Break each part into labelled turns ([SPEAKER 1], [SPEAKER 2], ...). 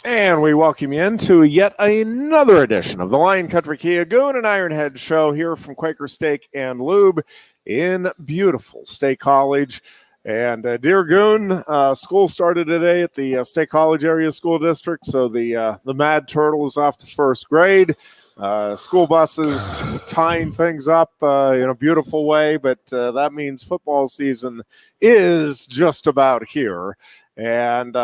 [SPEAKER 1] And we welcome you into yet another edition of the Lion Country Kia Goon and Ironhead show here from Quaker Steak and Lube in beautiful State College. And dear Goon, school started today at the State College Area School District, so the Mad Turtle is off to first grade. School buses tying things up in a beautiful way, but that means football season is just about here. And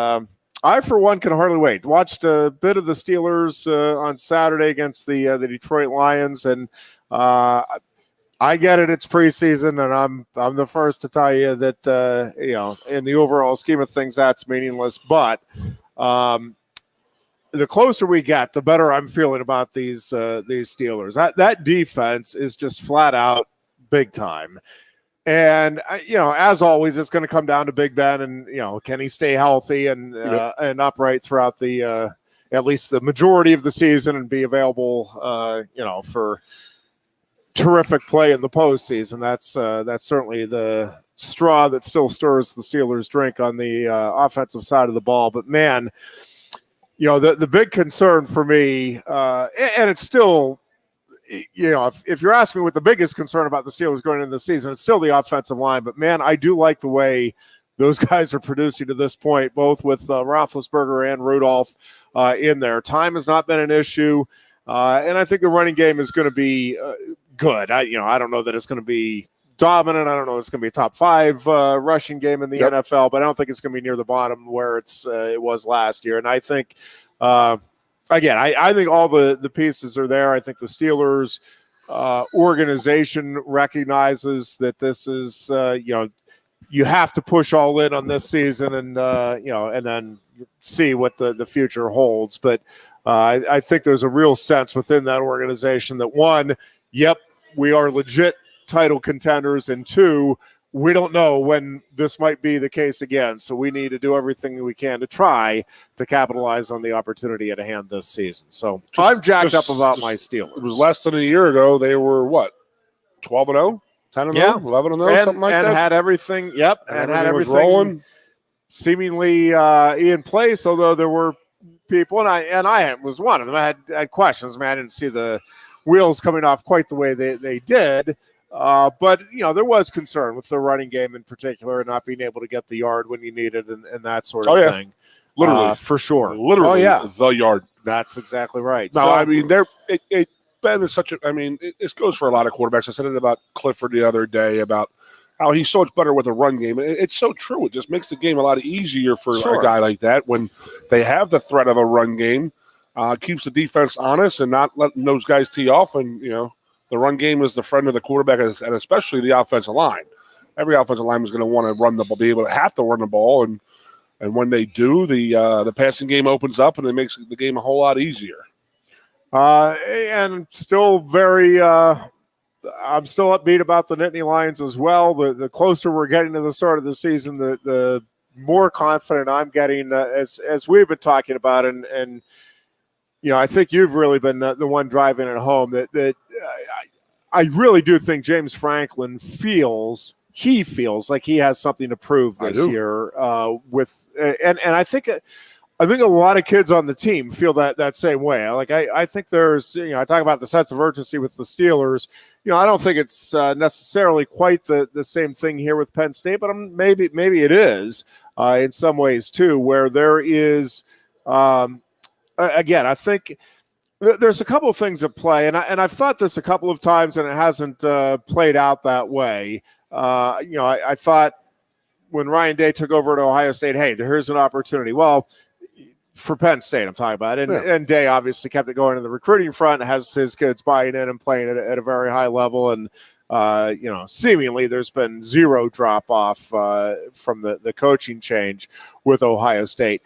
[SPEAKER 1] I, for one, can hardly wait. Watched a bit of the Steelers on Saturday against the Detroit Lions, and I get it. It's preseason, and I'm the first to tell you that in the overall scheme of things, that's meaningless. But the closer we get, the better I'm feeling about these Steelers. That defense is just flat out big time. And, as always, it's going to come down to Big Ben and, can he stay healthy and upright throughout the at least the majority of the season and be available, for terrific play in the postseason. That's certainly the straw that still stirs the Steelers' drink on the offensive side of the ball. But, man, the big concern for me, and it's still – if you're asking me what the biggest concern about the Steelers going into the season, it's still the offensive line. But, man, I do like the way those guys are producing to this point, both with Roethlisberger and Rudolph in there. Time has not been an issue, and I think the running game is going to be good. I don't know that it's going to be dominant. I don't know if it's going to be a top 5 rushing game in the NFL, but I don't think it's going to be near the bottom where it was last year. And I think again, I think all the pieces are there. I think the Steelers organization recognizes that this is, you have to push all in on this season and then see what the future holds. But I think there's a real sense within that organization that, one, we are legit title contenders, and 2, we don't know when this might be the case again. So we need to do everything we can to try to capitalize on the opportunity at hand this season. So I'm jacked up about my Steelers.
[SPEAKER 2] It was less than a year ago. They were what, 12-0, 10-0, 11-0, something like that.
[SPEAKER 1] And had everything. Yep, and had everything rolling, seemingly in place. Although there were people, and I was one of them. I had questions. I mean, I didn't see the wheels coming off quite the way they did. But, there was concern with the running game in particular, not being able to get the yard when you need it and that sort of thing.
[SPEAKER 2] Literally.
[SPEAKER 1] For sure.
[SPEAKER 2] Literally the yard.
[SPEAKER 1] That's exactly right.
[SPEAKER 2] No, I mean, Ben is such this goes for a lot of quarterbacks. I said it about Clifford the other day about how he's so much better with a run game. It's so true. It just makes the game a lot easier for a guy like that when they have the threat of a run game. Keeps the defense honest and not letting those guys tee off and, the run game is the friend of the quarterback, and especially the offensive line. Every offensive line is going to want to run the ball, be able to have to run the ball, and when they do, the passing game opens up and it makes the game a whole lot easier.
[SPEAKER 1] And still very, I'm still upbeat about the Nittany Lions as well. The closer we're getting to the start of the season, the more confident I'm getting as we've been talking about, and I think you've really been the one driving it home that I really do think James Franklin feels like he has something to prove this year. And I think a lot of kids on the team feel that same way. I think there's I talk about the sense of urgency with the Steelers. I don't think it's necessarily quite the same thing here with Penn State, but maybe it is in some ways too, where there is. Again, I think there's a couple of things at play, and I've thought this a couple of times, and it hasn't played out that way. I thought when Ryan Day took over at Ohio State, hey, here's an opportunity. Well, for Penn State, I'm talking about, and Day obviously kept it going in the recruiting front, has his kids buying in and playing at a very high level, and seemingly there's been zero drop off from the coaching change with Ohio State.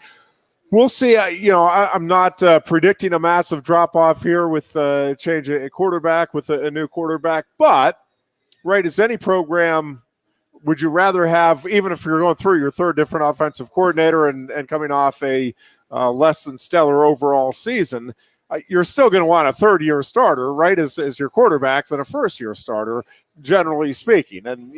[SPEAKER 1] We'll see. I'm not predicting a massive drop-off here with change a quarterback with a new quarterback. But, right, as any program, would you rather have, even if you're going through your third different offensive coordinator and coming off a less than stellar overall season, you're still going to want a third-year starter, right, as your quarterback than a first-year starter, generally speaking. And,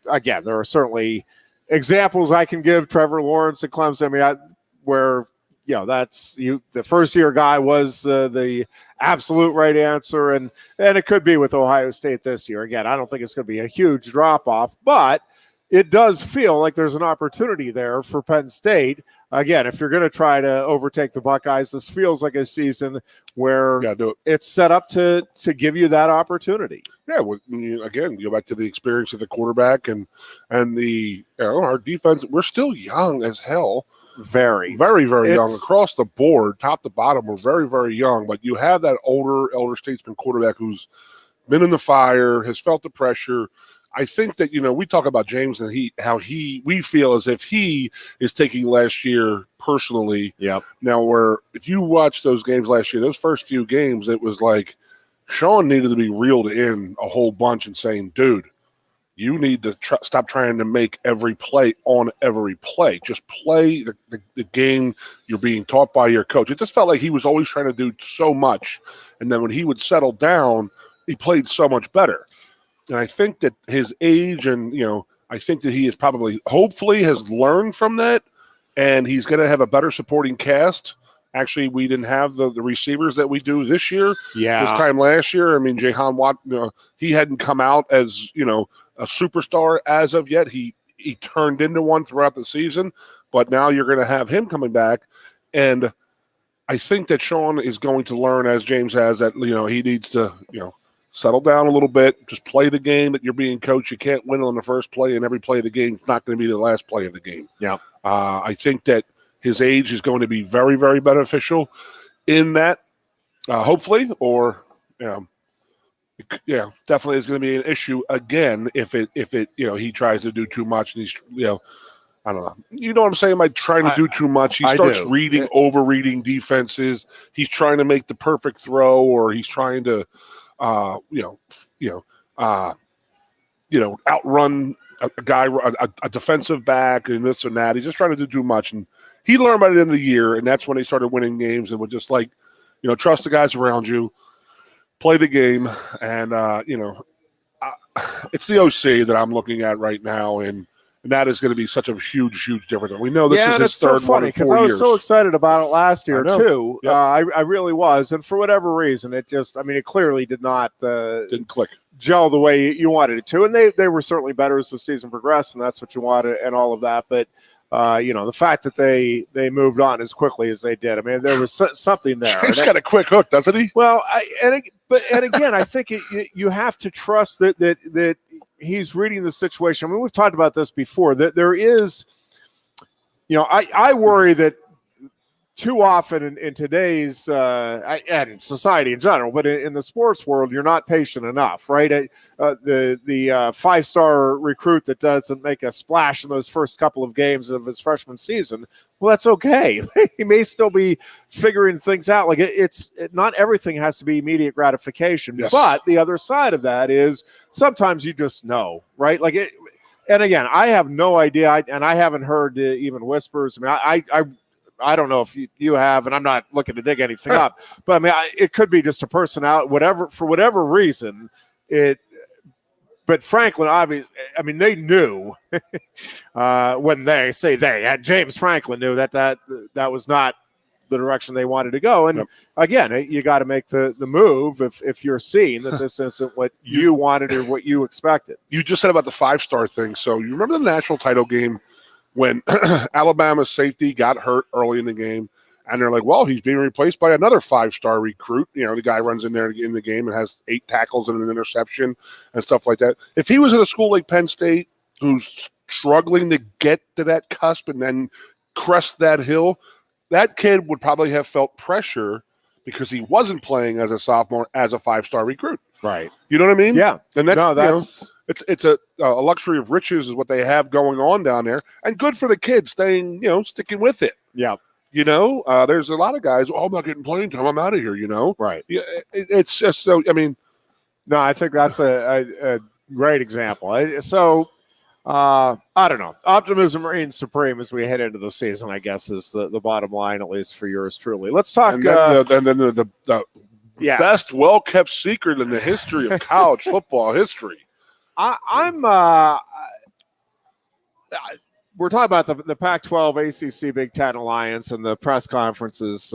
[SPEAKER 1] again, there are certainly examples I can give, Trevor Lawrence at Clemson. I mean, where that's the first year guy was the absolute right answer, and it could be with Ohio State this year. Again, I don't think it's going to be a huge drop off, but it does feel like there's an opportunity there for Penn State. Again, if you're going to try to overtake the Buckeyes, this feels like a season where it's set up to give you that opportunity.
[SPEAKER 2] Yeah, again, go back to the experience of the quarterback and the our defense. We're still young as hell.
[SPEAKER 1] Very,
[SPEAKER 2] very, very young across the board, top to bottom. We're very, very young, but you have that elder statesman quarterback who's been in the fire, has felt the pressure. I think that, we talk about James and we feel as if he is taking last year personally.
[SPEAKER 1] Yep.
[SPEAKER 2] Now, if you watch those games last year, those first few games, it was like Sean needed to be reeled in a whole bunch and saying, dude, you need to stop trying to make every play on every play. Just play the game you're being taught by your coach. It just felt like he was always trying to do so much. And then when he would settle down, he played so much better. And I think that his age and, I think that he is hopefully has learned from that, and he's going to have a better supporting cast. Actually, we didn't have the receivers that we do this year.
[SPEAKER 1] Yeah.
[SPEAKER 2] This time last year, I mean, Jahan Watt, he hadn't come out as, a superstar as of yet. He turned into one throughout the season, but now you're going to have him coming back. And I think that Sean is going to learn, as James has, that, he needs to, settle down a little bit. Just play the game that you're being coached. You can't win on the first play, and every play of the game is not going to be the last play of the game.
[SPEAKER 1] Yeah.
[SPEAKER 2] I think that his age is going to be very, very beneficial in that, hopefully, or, definitely is going to be an issue again if he tries to do too much and he's, I don't know. You know what I'm saying? By trying to do too much, he starts overreading defenses. He's trying to make the perfect throw, or he's trying to, outrun a guy, a defensive back, and this and that. He's just trying to do too much, and he learned by the end of the year, and that's when he started winning games and would just trust the guys around you, play the game, and it's the OC that I'm looking at right now, and that is going to be such a huge, huge difference. We know this is his third one in 4 years.
[SPEAKER 1] I was so excited about it last year too.
[SPEAKER 2] Yep.
[SPEAKER 1] I really was, and for whatever reason, it clearly did not
[SPEAKER 2] didn't click,
[SPEAKER 1] gel the way you wanted it to, and they were certainly better as the season progressed, and that's what you wanted, and all of that. But the fact that they moved on as quickly as they did, I mean, there was something there.
[SPEAKER 2] He's got a quick hook, doesn't he?
[SPEAKER 1] Well, again, I think you have to trust that he's reading the situation. I mean, we've talked about this before, that there is, I worry that too often in today's and society in general, but in the sports world, you're not patient enough, right? The five-star recruit that doesn't make a splash in those first couple of games of his freshman season, well, that's okay. He may still be figuring things out. Like not everything has to be immediate gratification. Yes. But the other side of that is sometimes you just know, right? And again, I have no idea, and I haven't heard even whispers. I mean, I don't know if you have, and I'm not looking to dig anything up, but I mean, it could be just a personality, for whatever reason. But Franklin, obviously, I mean, they knew when James Franklin knew that was not the direction they wanted to go. And again, you got to make the move if you're seeing that this isn't what you wanted or what you expected.
[SPEAKER 2] You just said about the five-star thing. So you remember the national title game when Alabama's safety got hurt early in the game, and they're like, well, he's being replaced by another five-star recruit. The guy runs in there in the game and has 8 tackles and an interception and stuff like that. If he was at a school like Penn State who's struggling to get to that cusp and then crest that hill, that kid would probably have felt pressure because he wasn't playing as a sophomore as a five-star recruit.
[SPEAKER 1] Right.
[SPEAKER 2] You know what I mean?
[SPEAKER 1] Yeah.
[SPEAKER 2] And it's a luxury of riches is what they have going on down there, and good for the kids sticking with it.
[SPEAKER 1] Yeah.
[SPEAKER 2] There's a lot of guys, I'm not getting playing time, I'm out of here,
[SPEAKER 1] Right.
[SPEAKER 2] Yeah, it's just so, I mean.
[SPEAKER 1] No, I think that's a great example. I don't know. Optimism reigns supreme as we head into the season, I guess, is the bottom line, at least for yours truly. Let's talk.
[SPEAKER 2] And then the best well-kept secret in the history of college football history.
[SPEAKER 1] we're talking about the Pac-12, ACC, Big Ten Alliance, and the press conferences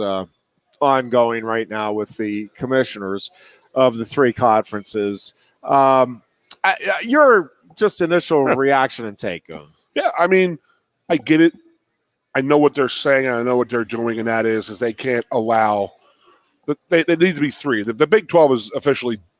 [SPEAKER 1] ongoing right now with the commissioners of the three conferences. Your just initial reaction and take on.
[SPEAKER 2] Yeah, I mean, I get it. I know what they're saying, and I know what they're doing, and that is they can't allow. They need to be three. The Big 12 is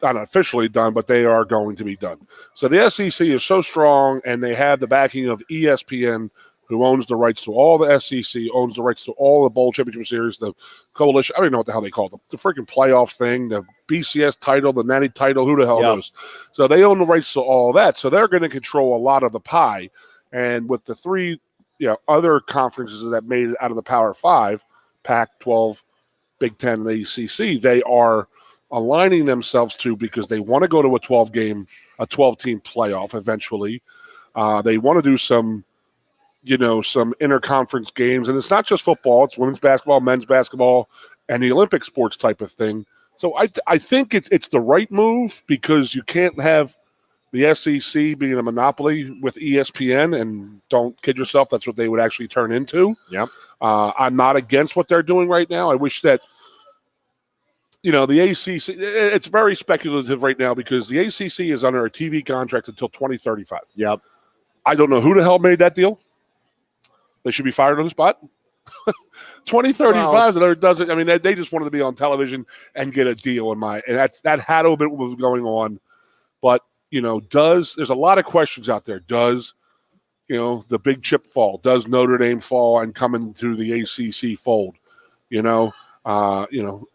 [SPEAKER 2] not officially done, but they are going to be done. So the SEC is so strong, and they have the backing of ESPN, who owns the rights to all the SEC, owns the rights to all the bowl championship series, the coalition. I don't even know what the hell they call it. The freaking playoff thing, the BCS title, the natty title, who the hell knows? So they own the rights to all that. So they're going to control a lot of the pie. And with the three other conferences that made it out of the Power Five, Pac-12, Big Ten, and the ACC, they are aligning themselves to because they want to go to a 12-team playoff eventually. They want to do some interconference games, and it's not just football; it's women's basketball, men's basketball, and the Olympic sports type of thing. So I think it's the right move because you can't have the SEC being a monopoly with ESPN, and don't kid yourself, that's what they would actually turn into.
[SPEAKER 1] Yep.
[SPEAKER 2] I'm not against what they're doing right now. I wish that, the ACC, it's very speculative right now because the ACC is under a TV contract until 2035.
[SPEAKER 1] Yep.
[SPEAKER 2] I don't know who the hell made that deal. They should be fired on the spot. 2035, they just wanted to be on television and get a deal and that had a bit what was going on. But, there's a lot of questions out there. Does, the big chip fall? Does Notre Dame fall and come into the ACC fold?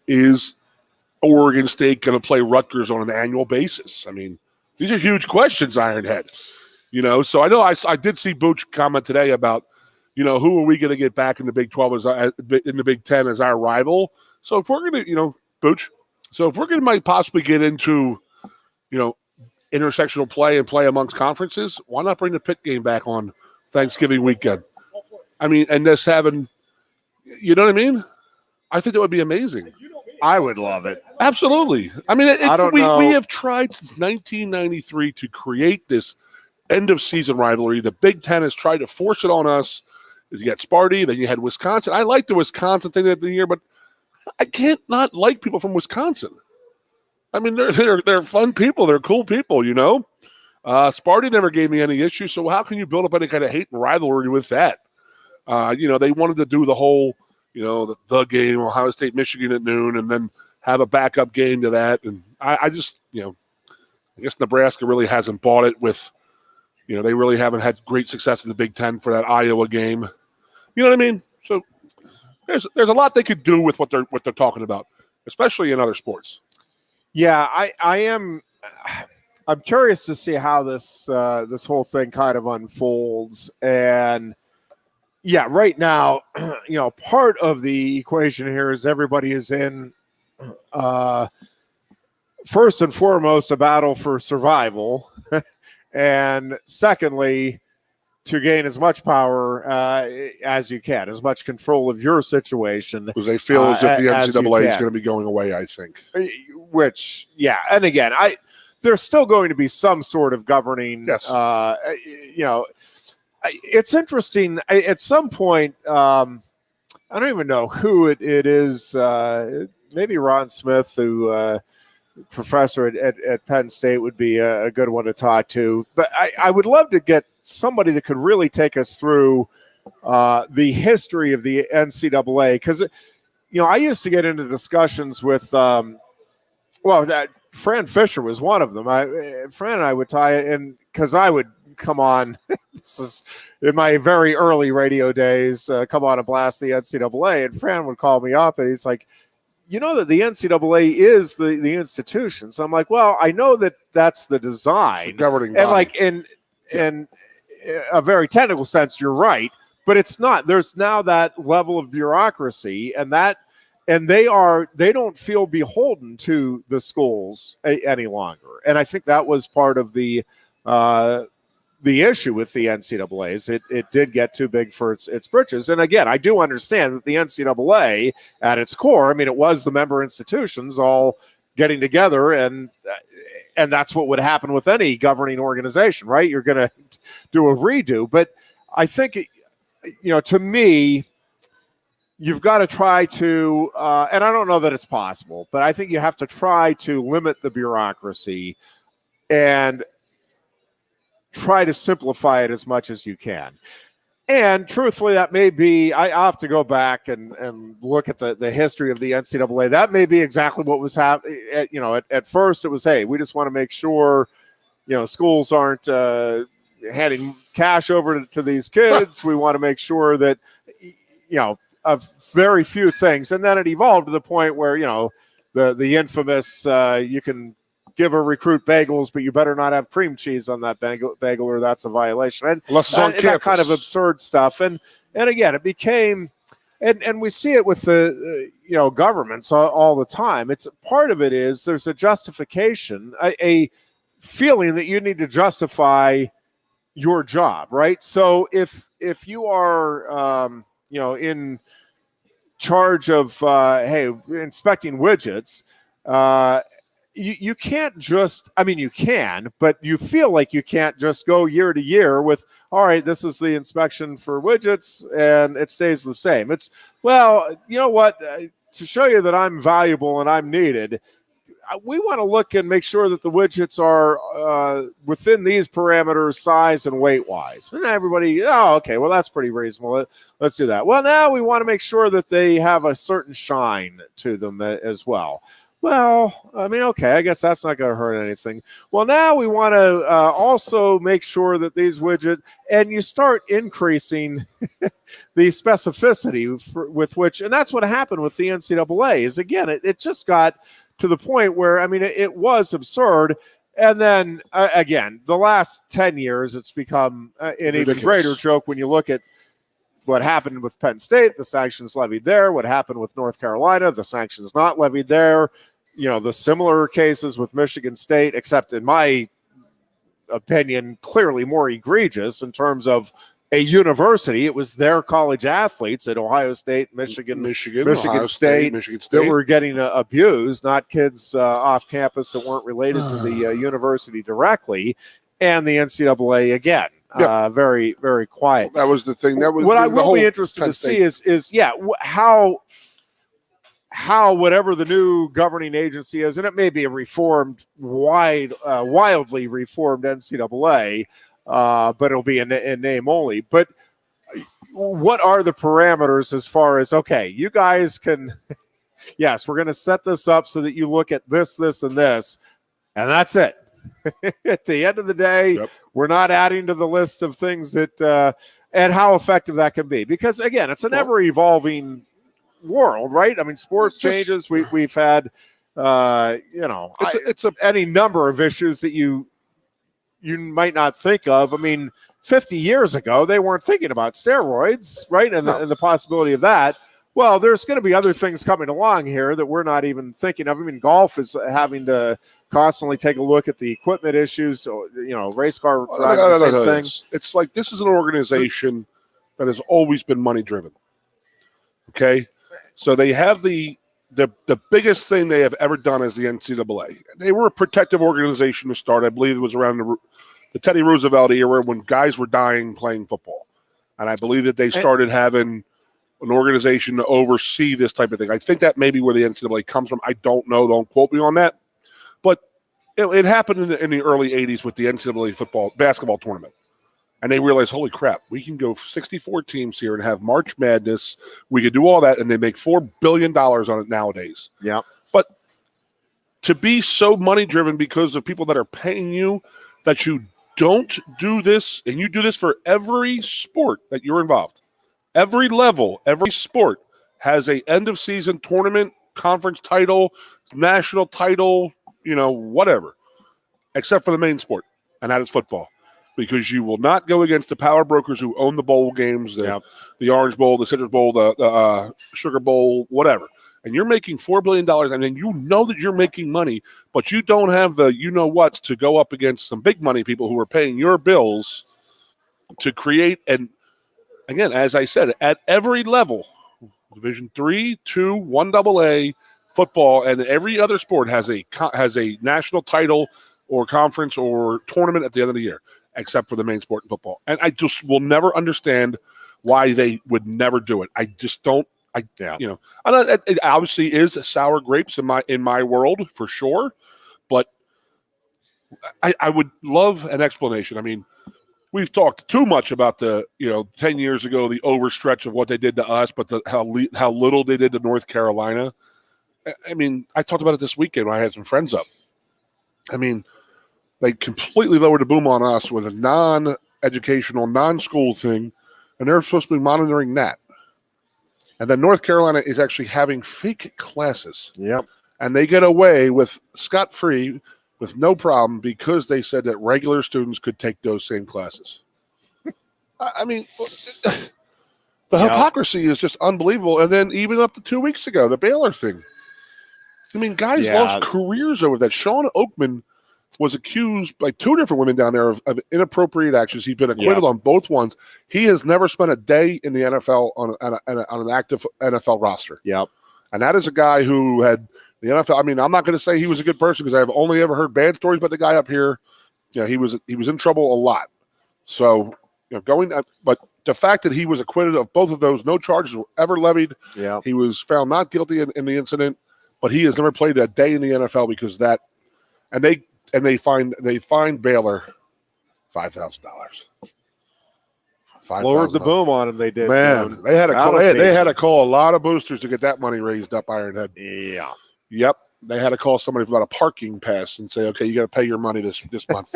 [SPEAKER 2] Is Oregon State going to play Rutgers on an annual basis? I mean, these are huge questions, Ironhead. So I know I did see Booch comment today about, who are we going to get back in the Big 12 in the Big 10 as our rival? So if we're going to, Booch, so if we're going to might possibly get into, intersectional play and play amongst conferences, why not bring the Pitt game back on Thanksgiving weekend? I mean, and just having, you know what I mean? I think that would be amazing.
[SPEAKER 1] I would love it.
[SPEAKER 2] Absolutely. I mean, we have tried since 1993 to create this end-of-season rivalry. The Big Ten has tried to force it on us. You got Sparty, then you had Wisconsin. I like the Wisconsin thing at the year, but I can't not like people from Wisconsin. I mean, they're fun people. They're cool people, Sparty never gave me any issues, so how can you build up any kind of hate and rivalry with that? They wanted to do the whole, the game, Ohio State, Michigan at noon, and then have a backup game to that. And I just, I guess Nebraska really hasn't bought it with, they really haven't had great success in the Big Ten for that Iowa game. You know what I mean? So there's a lot they could do with what they're talking about, especially in other sports.
[SPEAKER 1] Yeah, I'm curious to see how this whole thing kind of unfolds. And yeah, right now, part of the equation here is everybody is in first and foremost a battle for survival, and secondly, to gain as much power as you can, as much control of your situation.
[SPEAKER 2] Because they feel as if the NCAA is going to be going away, I think.
[SPEAKER 1] Which, yeah, and again, there's still going to be some sort of governing.
[SPEAKER 2] Yes.
[SPEAKER 1] It's interesting. At some point, I don't even know who it is. Maybe Ron Smith, who professor at Penn State, would be a good one to talk to. But I would love to get somebody that could really take us through the history of the NCAA, because I used to get into discussions with Fran Fisher was one of them. Fran and I would tie in because I would come on. This is in my very early radio days. Come on and blast the NCAA, and Fran would call me up, and he's like, that the NCAA is the institution. So I'm like, well, I know that's the design,
[SPEAKER 2] governing
[SPEAKER 1] and
[SPEAKER 2] body.
[SPEAKER 1] like in a very technical sense, you're right, but it's not. There's now that level of bureaucracy, and they don't feel beholden to the schools any longer. And I think that was part of the issue with the NCAA is it did get too big for its britches. And again, I do understand that the NCAA at its core, I mean, it was the member institutions all getting together, and that's what would happen with any governing organization, right? You're going to do a redo. But I think, to me, you've got to try to, and I don't know that it's possible, but I think you have to try to limit the bureaucracy and try to simplify it as much as you can. And truthfully, that may be, I have to go back and look at the history of the NCAA. That may be exactly what was happening. At first it was, hey, we just want to make sure, schools aren't handing cash over to these kids. We want to make sure that, of very few things. And then it evolved to the point where, the infamous, you can give a recruit bagels, but you better not have cream cheese on that bagel or that's a violation. And
[SPEAKER 2] unless it's on campus.
[SPEAKER 1] That kind of absurd stuff. And again, it became, and we see it with the, governments all the time. It's part of it is there's a justification, a feeling that you need to justify your job, right? So if you are, in charge of, inspecting widgets, you can't just, you can, but you feel like you can't just go year to year with, all right, this is the inspection for widgets and it stays the same. It's, well, you know what, to show you that I'm valuable and I'm needed, we want to look and make sure that the widgets are within these parameters, size and weight wise. And everybody, oh, okay, well, that's pretty reasonable. Let's do that. Well, now we want to make sure that they have a certain shine to them as well. Well, okay, I guess that's not going to hurt anything. Well, now we want to also make sure that these widgets, and you start increasing the specificity with which, and that's what happened with the NCAA is, again, it just got to the point where, it was absurd. And then, again, the last 10 years, it's become an even greater joke when you look at what happened with Penn State, the sanctions levied there. What happened with North Carolina, the sanctions not levied there. The similar cases with Michigan State, except in my opinion, clearly more egregious in terms of a university. It was their college athletes at Ohio State, Michigan State that were getting abused, not kids off campus that weren't related to the university directly. And the NCAA, again, very, very quiet.
[SPEAKER 2] That was the thing. That was
[SPEAKER 1] what I will be interested to see is how whatever the new governing agency is, and it may be a reformed, wildly reformed NCAA, but it'll be in name only. But what are the parameters as far as, okay, you guys can, yes, we're going to set this up so that you look at this, and this, and that's it. At the end of the day, we're not adding to the list of things that, and how effective that can be. Because, again, it's an ever-evolving world, right? Sports changes. We've had, it's any number of issues that you might not think of. 50 years ago, they weren't thinking about steroids, right? And the possibility of that. Well, there's going to be other things coming along here that we're not even thinking of. Golf is having to constantly take a look at the equipment issues. Race car driving, same thing.
[SPEAKER 2] It's like this is an organization that has always been money driven. Okay, so they have the biggest thing they have ever done is the NCAA. They were a protective organization to start. I believe it was around the Teddy Roosevelt era when guys were dying playing football, and I believe that they started having an organization to oversee this type of thing. I think that may be where the NCAA comes from. I don't know. Don't quote me on that. But it happened in the early 80s with the NCAA basketball tournament. And they realized, holy crap, we can go 64 teams here and have March Madness. We could do all that, and they make $4 billion on it nowadays.
[SPEAKER 1] Yeah.
[SPEAKER 2] But to be so money-driven because of people that are paying you that you don't do this, and you do this for every sport that you're involved. Every level, every sport has a end-of-season tournament, conference title, national title, whatever, except for the main sport, and that is football. Because you will not go against the power brokers who own the bowl games, the Orange Bowl, the Citrus Bowl, the Sugar Bowl, whatever. And you're making $4 billion, and then you know that you're making money, but you don't have the you-know-whats to go up against some big money people who are paying your bills to create. And again, as I said, at every level, Division III, II, 1AA, football, and every other sport has a national title or conference or tournament at the end of the year. except for the main sport in football. And I just will never understand why they would never do it. I just don't. And it obviously is sour grapes in my world for sure, but I would love an explanation. I mean, we've talked too much about 10 years ago, the overstretch of what they did to us, but how little they did to North Carolina. I mean, I talked about it this weekend when I had some friends up. I mean, they completely lowered the boom on us with a non-educational, non-school thing, and they're supposed to be monitoring that. And then North Carolina is actually having fake classes.
[SPEAKER 1] Yep.
[SPEAKER 2] And they get away with scot-free with no problem because they said that regular students could take those same classes. I mean, the hypocrisy is just unbelievable. And then even up to 2 weeks ago, the Baylor thing. I mean, guys lost careers over that. Sean Oakman was accused by 2 different women down there of inappropriate actions. He's been acquitted on both ones. He has never spent a day in the NFL on an active NFL roster.
[SPEAKER 1] Yep.
[SPEAKER 2] And that is a guy who had the NFL. I mean, I'm not going to say he was a good person because I've only ever heard bad stories about the guy up here. He was in trouble a lot. So, but the fact that he was acquitted of both of those, no charges were ever levied.
[SPEAKER 1] Yeah.
[SPEAKER 2] He was found not guilty in the incident, but he has never played a day in the NFL because of that. And they fined Baylor $5,000.
[SPEAKER 1] Lowered the boom on him. They did.
[SPEAKER 2] Man, they had to call a lot of boosters to get that money raised up. Ironhead.
[SPEAKER 1] Yeah.
[SPEAKER 2] Yep. They had to call somebody about a parking pass and say, "Okay, you got to pay your money this month."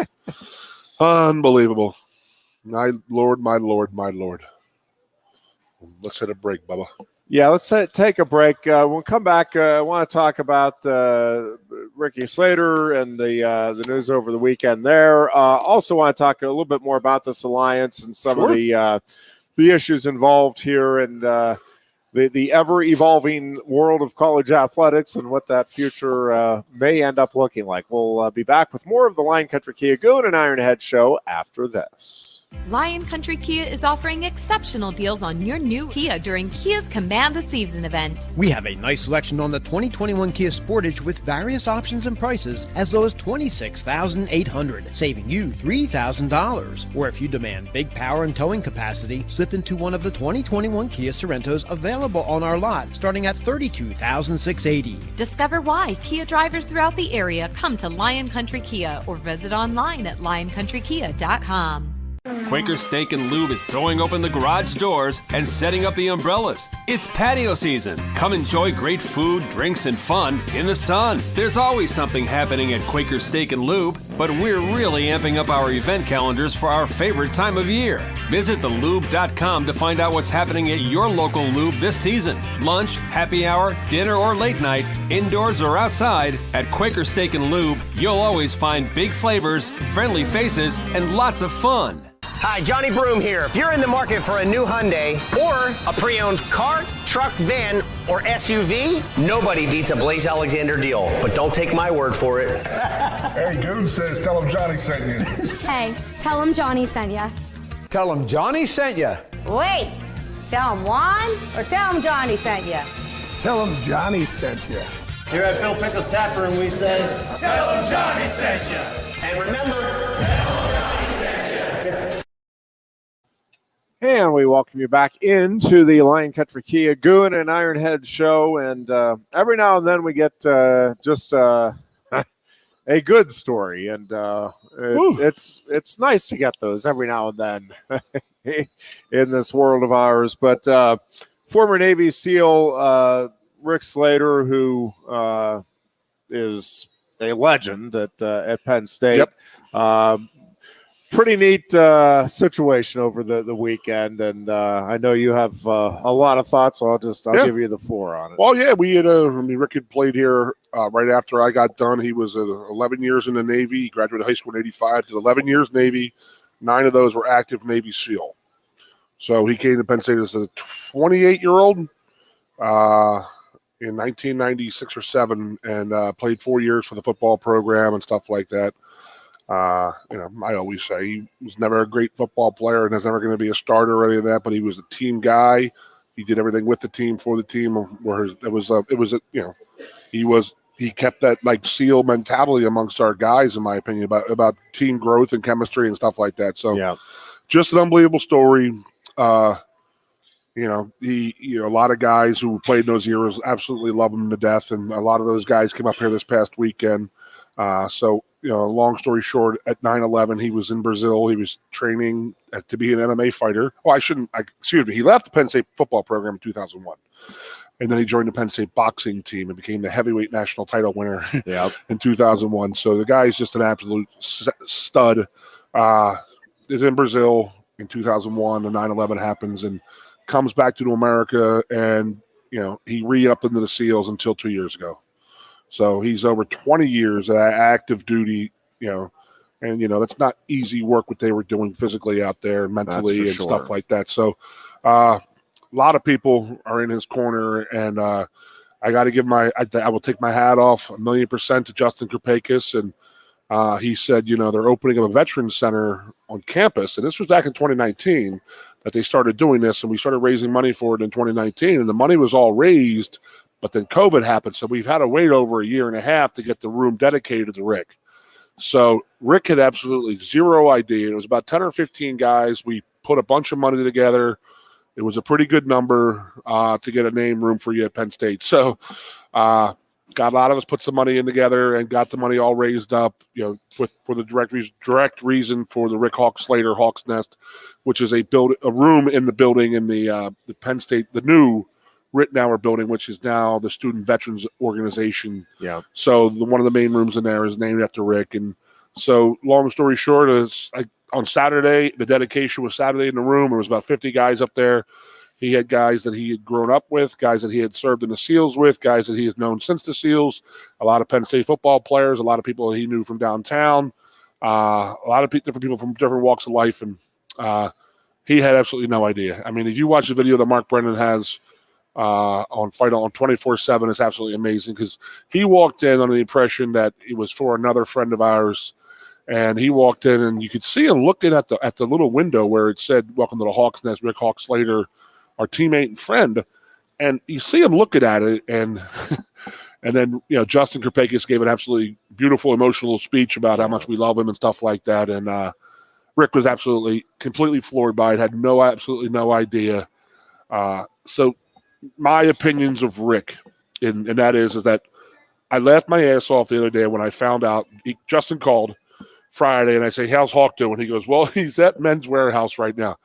[SPEAKER 2] Unbelievable. My Lord, my Lord, my Lord. Let's hit a break, Bubba.
[SPEAKER 1] Yeah, let's take a break. When we come back, I want to talk about Ricky Slater and the news over the weekend there. Also want to talk a little bit more about this alliance and some of the issues involved here and the ever-evolving world of college athletics and what that future may end up looking like. We'll be back with more of the Lion Country Kia Goon and Ironhead show after this.
[SPEAKER 3] Lion Country Kia is offering exceptional deals on your new Kia during Kia's Command the Season event.
[SPEAKER 4] We have a nice selection on the 2021 Kia Sportage with various options and prices as low as $26,800, saving you $3,000. Or if you demand big power and towing capacity, slip into one of the 2021 Kia Sorrentos available on our lot, starting at $32,680.
[SPEAKER 3] Discover why Kia drivers throughout the area come to Lion Country Kia or visit online at lioncountrykia.com.
[SPEAKER 5] Quaker Steak and Lube is throwing open the garage doors and setting up the umbrellas. It's patio season. Come enjoy great food, drinks, and fun in the sun. There's always something happening at Quaker Steak and Lube, but we're really amping up our event calendars for our favorite time of year. Visit thelube.com to find out what's happening at your local lube this season. Lunch, happy hour, dinner, or late night, indoors or outside, at Quaker Steak and Lube, you'll always find big flavors, friendly faces, and lots of fun.
[SPEAKER 6] Hi, Johnny Broom here. If you're in the market for a new Hyundai or a pre-owned car, truck, van, or SUV, nobody beats a Blaze Alexander deal. But don't take my word for it.
[SPEAKER 7] Hey, Goon says tell him Johnny sent you.
[SPEAKER 8] Hey, tell him Johnny sent ya.
[SPEAKER 9] Tell him Johnny sent you.
[SPEAKER 10] Wait, tell him Juan or tell him Johnny sent you?
[SPEAKER 7] Tell him Johnny sent you.
[SPEAKER 11] Here at Bill Pickles Tap Room, we say,
[SPEAKER 12] tell him Johnny sent you.
[SPEAKER 6] And remember,
[SPEAKER 12] tell him Johnny sent you.
[SPEAKER 1] And we welcome you back into the Lion Country Kia Goon and Ironhead show. And every now and then we get just a good story. And it's nice to get those every now and then in this world of ours. But former Navy SEAL Rick Slater, who is a legend at Penn State.
[SPEAKER 2] Yep.
[SPEAKER 1] Pretty neat situation over the weekend, and I know you have a lot of thoughts, so I'll give you the floor on it.
[SPEAKER 2] Well, yeah, we had Rick had played here right after I got done. He was 11 years in the Navy. He graduated high school in 85, did 11 years Navy. 9 of those were active Navy SEAL. So he came to Penn State as a 28-year-old in 1996 or 7 and played 4 years for the football program and stuff like that. I always say he was never a great football player and was never going to be a starter or any of that, but he was a team he did everything with the team, for the team. He he kept that like SEAL mentality amongst our guys, in my opinion, about team growth and chemistry and stuff like that. So just an unbelievable story. A lot of guys who played in those years absolutely love him to death, and a lot of those guys came up here this past weekend. Long story short, at 9/11, he was in Brazil. He was training to be an MMA fighter. He left the Penn State football program in 2001. And then he joined the Penn State boxing team and became the heavyweight national title winner in 2001. So the guy's just an absolute stud. Is in Brazil in 2001. The 9/11 happens and comes back to America, and he re-upped into the SEALs until 2 years ago. So he's over 20 years active duty. And that's not easy work what they were doing physically out there, mentally, and stuff like that. So a lot of people are in his corner, and I got to give I will take my hat off 1,000,000% to Justin Krupakis. And he said, they're opening up a veterans center on campus, and this was back in 2019 that they started doing this, and we started raising money for it in 2019, and the money was all raised, but then COVID happened, so we've had to wait over a year and a half to get the room dedicated to Rick. So Rick had absolutely zero idea. It was about 10 or 15 guys. We put a bunch of money together. It was a pretty good number to get a name room for you at Penn State. So got a lot of us put some money in together and got the money all raised up, for the direct reason for the Rick Slater Hawks Nest, which is a room in the building in the Penn State, the new Rittenauer building, which is now the Student Veterans Organization. Yeah. So one of the main rooms in there is named after Rick. And so long story short, on Saturday, the dedication was Saturday in the room. There was about 50 guys up there. He had guys that he had grown up with, guys that he had served in the SEALs with, guys that he had known since the SEALs, a lot of Penn State football players, a lot of people that he knew from downtown, a lot of different people from different walks of life. And he had absolutely no idea. I mean, if you watch the video that Mark Brennan has on Fight On 24/7, it's absolutely amazing, because he walked in on the impression that it was for another friend of ours. And he walked in, and you could see him looking at the little window where it said, "Welcome to the Hawks Nest, Rick Hawk Slater, our teammate and friend." And you see him looking at it, and then Justin Krupakis gave an absolutely beautiful, emotional speech about how much we love him and stuff like that. And Rick was absolutely, completely floored by it, had absolutely no idea. So my opinions of Rick, and that is that I laughed my ass off the other day when I found out Justin called Friday, and I say, "How's Hawk doing?" He goes, "Well, he's at Men's Warehouse right now."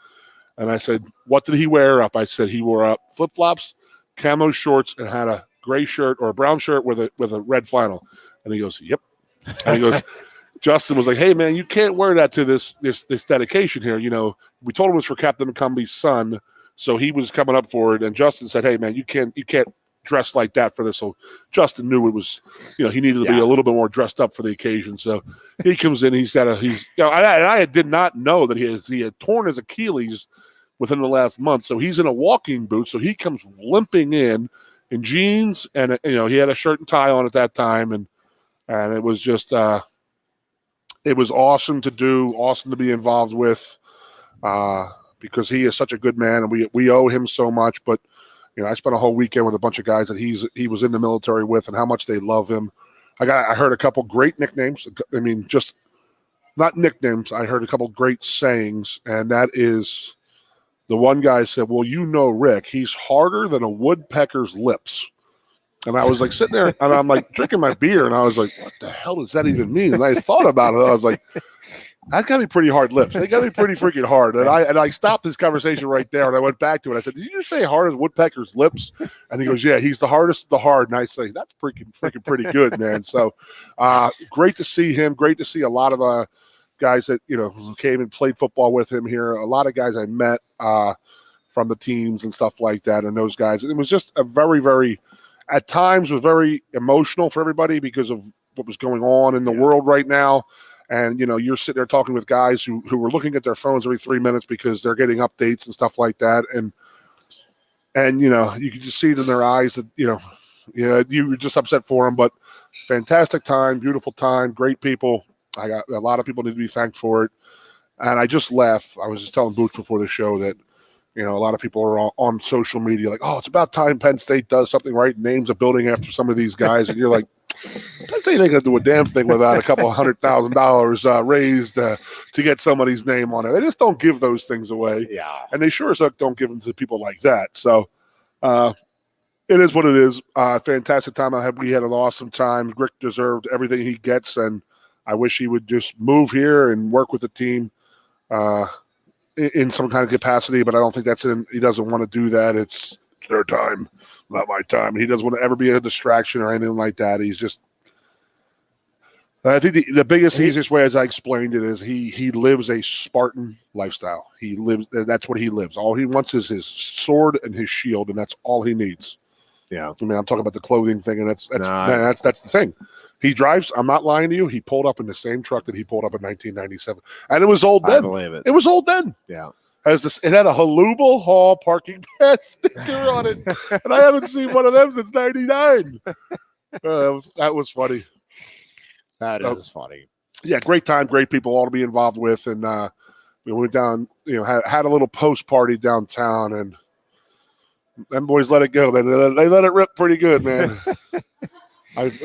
[SPEAKER 2] And I said, "What did he wear up?" I said, "He wore up flip-flops, camo shorts, and had a gray shirt or a brown shirt with a red flannel." And he goes, "Yep." And he goes, Justin was like, "Hey man, you can't wear that to this dedication here. We told him it was for Captain McCumbie's son, so he was coming up for it." And Justin said, "Hey man, you can't dress like that for this." So Justin knew it was, he needed to be a little bit more dressed up for the occasion. So he comes in, I did not know that he had torn his Achilles within the last month. So he's in a walking boot. So he comes limping in jeans, and he had a shirt and tie on at that time, and it was just it was awesome to do, awesome to be involved with, because he is such a good man, and we owe him so much. But I spent a whole weekend with a bunch of guys that he was in the military with, and how much they love him. I heard a couple great nicknames. I mean, just not nicknames. I heard a couple great sayings, and that is, the one guy said, "Well, Rick, he's harder than a woodpecker's lips." And I was like sitting there, and I'm like drinking my beer, and I was like, "What the hell does that even mean?" And I thought about it. I was like, "That got to be pretty hard lips. They got to be pretty freaking hard." And I stopped this conversation right there, and I went back to it. I said, "Did you say hard as woodpecker's lips?" And he goes, "Yeah, he's the hardest of the hard." And I say, "That's freaking pretty good, man." So great to see him. Great to see a lot of guys that who came and played football with him here. A lot of guys I met from the teams and stuff like that, and those guys. It was just a very, very, at times, was very emotional for everybody because of what was going on in the world right now. And, you're sitting there talking with guys who were looking at their phones every 3 minutes because they're getting updates and stuff like that. And you could just see it in their eyes that, you were just upset for them. But fantastic time, beautiful time, great people. I got a lot of people need to be thanked for it. And I just laugh. I was just telling Boots before the show that, a lot of people are on social media like, "Oh, it's about time Penn State does something right, names a building after some of these guys." And you're like, Penn State ain't going to do a damn thing without a couple $100,000 raised to get somebody's name on it. They just don't give those things away.
[SPEAKER 1] Yeah.
[SPEAKER 2] And they sure as heck don't give them to people like that. So it is what it is. Fantastic time I had. We had an awesome time. Rick deserved everything he gets, and I wish he would just move here and work with the team in some kind of capacity, but I don't think he doesn't want to do that. It's their time, not my time. He doesn't want to ever be a distraction or anything like that. He's just, I think the biggest, easiest way, as I explained it, is he lives a Spartan lifestyle. That's what he lives. All he wants is his sword and his shield, and that's all he needs.
[SPEAKER 1] Yeah.
[SPEAKER 2] I mean, I'm talking about the clothing thing, and that's the thing. He drives, I'm not lying to you, he pulled up in the same truck that he pulled up in 1997. And it was old then.
[SPEAKER 1] I believe it.
[SPEAKER 2] It was old then.
[SPEAKER 1] Yeah.
[SPEAKER 2] It had a Halubal Hall parking pass sticker on it. And I haven't seen one of them since 99. That was funny.
[SPEAKER 1] That is funny.
[SPEAKER 2] Yeah, great time, great people all to be involved with. And we went down, had a little post party downtown, and them boys let it go. They let it rip pretty good, man.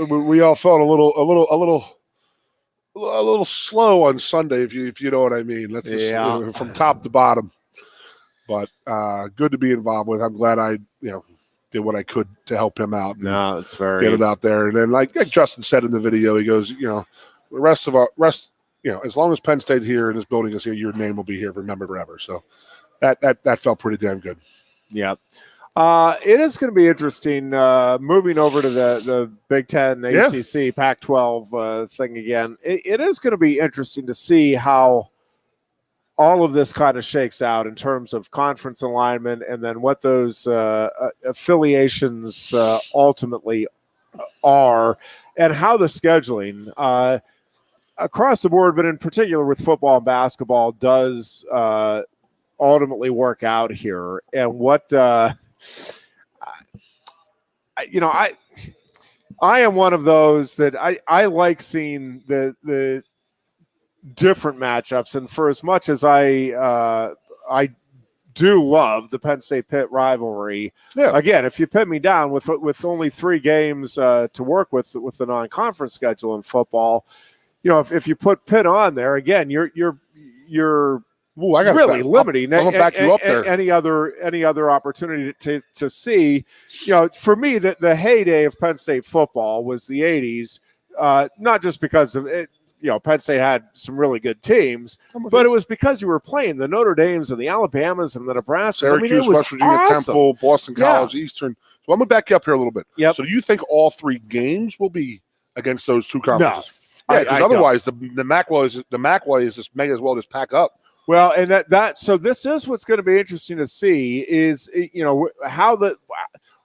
[SPEAKER 2] We all felt a little slow on Sunday, if you know what I mean. That's just, from top to bottom. But good to be involved with. I'm glad I did what I could to help him out.
[SPEAKER 1] No, it's very
[SPEAKER 2] get it out there. And then, like Justin said in the video, he goes, the rest, as long as Penn State here and this building is here, your name will be here remembered forever. So that felt pretty damn good.
[SPEAKER 1] Yeah. It is going to be interesting moving over to the Big Ten, ACC, Pac-12 thing again. It is going to be interesting to see how all of this kind of shakes out in terms of conference alignment and then what those affiliations ultimately are and how the scheduling across the board, but in particular with football and basketball, does ultimately work out here. And what I am one of those that I like seeing the different matchups, and for as much as I do love the Penn State Pitt rivalry, again, if you pin me down with only 3 games to work with the non-conference schedule in football, if you put Pitt on there again, you're really limiting any other opportunity to see. For me, the heyday of Penn State football was the 80s, not just because of it. Penn State had some really good teams, but it was because you were playing the Notre Dames and the Alabamas and the Nebraskas.
[SPEAKER 2] Syracuse, West Virginia, awesome. Temple, Boston College, Eastern. So I'm going to back you up here a little bit.
[SPEAKER 1] Yep.
[SPEAKER 2] So do you think all 3 games will be against those 2 conferences?
[SPEAKER 1] No.
[SPEAKER 2] Because otherwise the MAC is just may as well just pack up.
[SPEAKER 1] Well, and so this is what's going to be interesting to see is how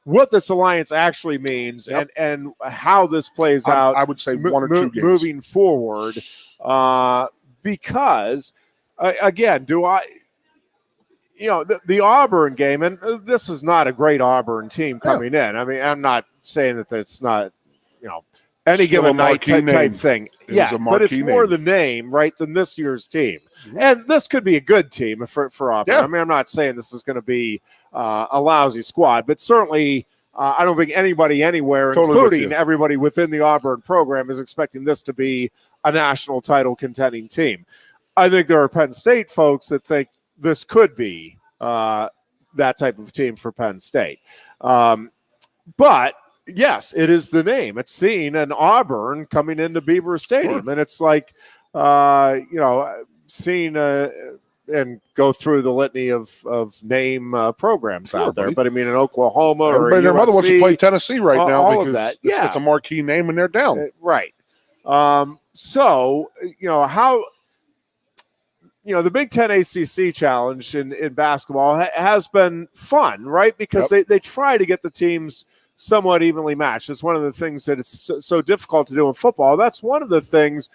[SPEAKER 1] what this alliance actually means and how this plays out.
[SPEAKER 2] I would say 1 or 2 games
[SPEAKER 1] moving forward, because again, the Auburn game, and this is not a great Auburn team coming in. I mean, I'm not saying that it's not any
[SPEAKER 2] still
[SPEAKER 1] given night type thing. But it's more the name, right, than this year's team. Mm-hmm. And this could be a good team for Auburn. Yeah. I mean, I'm not saying this is going to be a lousy squad, but certainly I don't think anybody anywhere, including everybody within the Auburn program, is expecting this to be a national title contending team. I think there are Penn State folks that think this could be that type of team for Penn State. But yes, it is the name. It's seen an Auburn coming into Beaver Stadium, and it's like, seeing and go through the litany of name programs out there. But I mean, in Oklahoma or
[SPEAKER 2] their mother wants to play Tennessee right now
[SPEAKER 1] all
[SPEAKER 2] because
[SPEAKER 1] of that.
[SPEAKER 2] It's a marquee name and they're down.
[SPEAKER 1] Right. So, how the Big Ten ACC challenge in basketball has been fun, right? Because they try to get the teams somewhat evenly matched. It's one of the things that is so difficult to do in football. That's one of the things,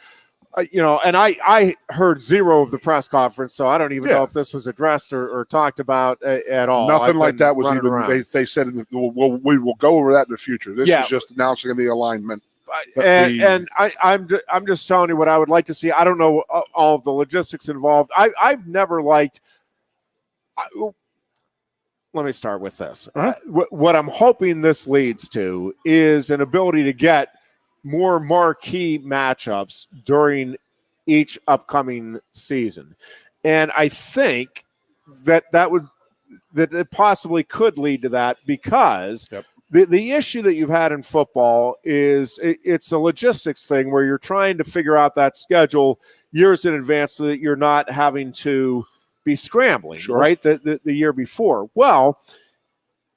[SPEAKER 1] and I heard 0 of the press conference, so I don't even know if this was addressed or talked about at all.
[SPEAKER 2] Nothing like that was even, they said, we will go over that in the future. This is just announcing the alignment.
[SPEAKER 1] And I'm just telling you what I would like to see. I don't know all of the logistics involved. I've never liked. Let me start with this. What I'm hoping this leads to is an ability to get more marquee matchups during each upcoming season. And I think that it possibly could lead to that because the issue that you've had in football is it's a logistics thing where you're trying to figure out that schedule years in advance so that you're not having to be scrambling, right, the year before. Well,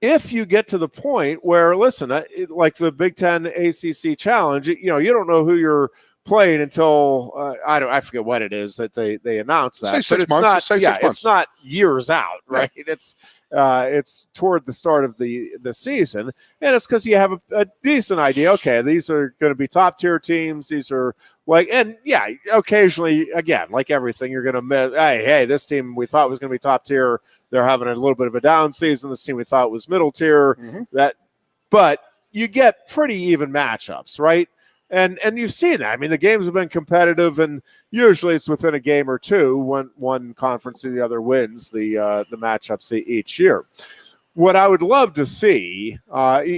[SPEAKER 1] if you get to the point where, listen, like the Big Ten ACC Challenge, you don't know who you're playing until I forget what it is that they announced that.
[SPEAKER 2] Say 6 months.
[SPEAKER 1] It's not years out, right? Yeah. It's toward the start of the season, and it's because you have a decent idea. Okay, these are going to be top tier teams. These are occasionally, again, like everything, you're going to miss. Hey, this team we thought was going to be top tier, they're having a little bit of a down season. This team we thought was middle tier. But you get pretty even matchups, right? And you've seen that. I mean, the games have been competitive, and usually it's within a game or two when one conference or the other wins the matchups each year. What I would love to see